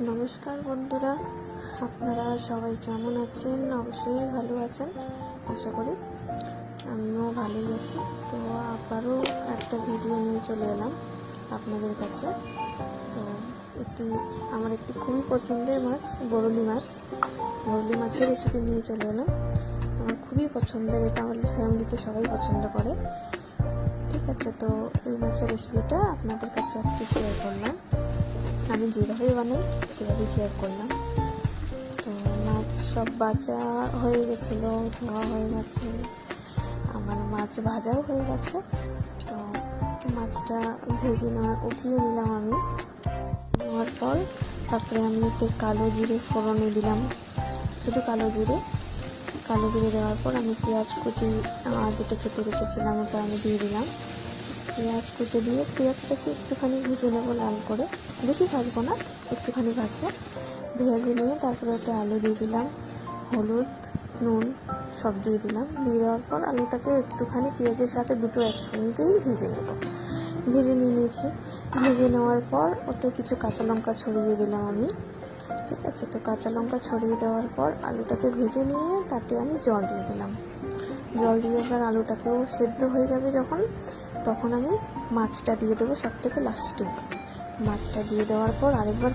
নমস্কার বন্ধুরা, আপনারা সবাই কেমন আছেন? অবশ্যই ভালো আছেন আশা করি। আমিও ভালোই আছি। তো আবারও একটা ভিডিও নিয়ে চলে এলাম আপনাদের কাছে। তো আমার একটি খুবই পছন্দের মাছ বরলি মাছের রেসিপি নিয়ে চলে এলাম। আমার খুবই পছন্দের, এটা আমার ফ্যামিলিতে সবাই পছন্দ করে। ঠিক আছে, তো এই মাছের রেসিপিটা আপনাদের কাছে আজকে শেয়ার করলাম। আমি যেভাবে বানাই সেভাবেই শেয়ার করলাম। তো মাছ সব বাছা হয়ে গেছিলো, ধোয়া হয়ে গেছে, আমার মাছ ভাজাও হয়ে গেছে। তো মাছটা ভেজে উঠিয়ে নিলাম আমি। নেওয়ার পর তারপরে আমি একটু কালো জিরে ফোড়নে দিলাম, শুধু কালো জিরে দেওয়ার পর আমি পেঁয়াজ কুচি যেটা কেটে রেখেছিলাম ওটা আমি দিয়ে দিলাম। পেঁয়াজ কুচি দিয়ে পেঁয়াজটাকে একটুখানি ভেজে নেবো লাল করে, বেশি ভাজবো না, একটুখানি ভাজবো। ভেজে নিয়ে তারপরে ওতে আলু দিয়ে দিলাম, হলুদ নুন সব দিয়ে দিলাম। দিয়ে দেওয়ার পর আলুটাকে একটুখানি পেঁয়াজের সাথে দুটো একসঙ্গেই ভেজে নিয়েছি। ভেজে নেওয়ার পর ওতে কিছু কাঁচা লঙ্কা ছড়িয়ে দিলাম আমি। ঠিক আছে, তো কাঁচা লঙ্কা ছড়িয়ে দেওয়ার পর আলুটাকে ভেজে নিয়ে তাতে আমি জল দিয়ে দিলাম। জল দিয়ে এবার আলুটাকেও সেদ্ধ হয়ে যাবে তখন আমি মাছটা দিয়ে দেবো সব থেকে লাস্টে। মাছটা দিয়ে দেওয়ার পর আরেকবার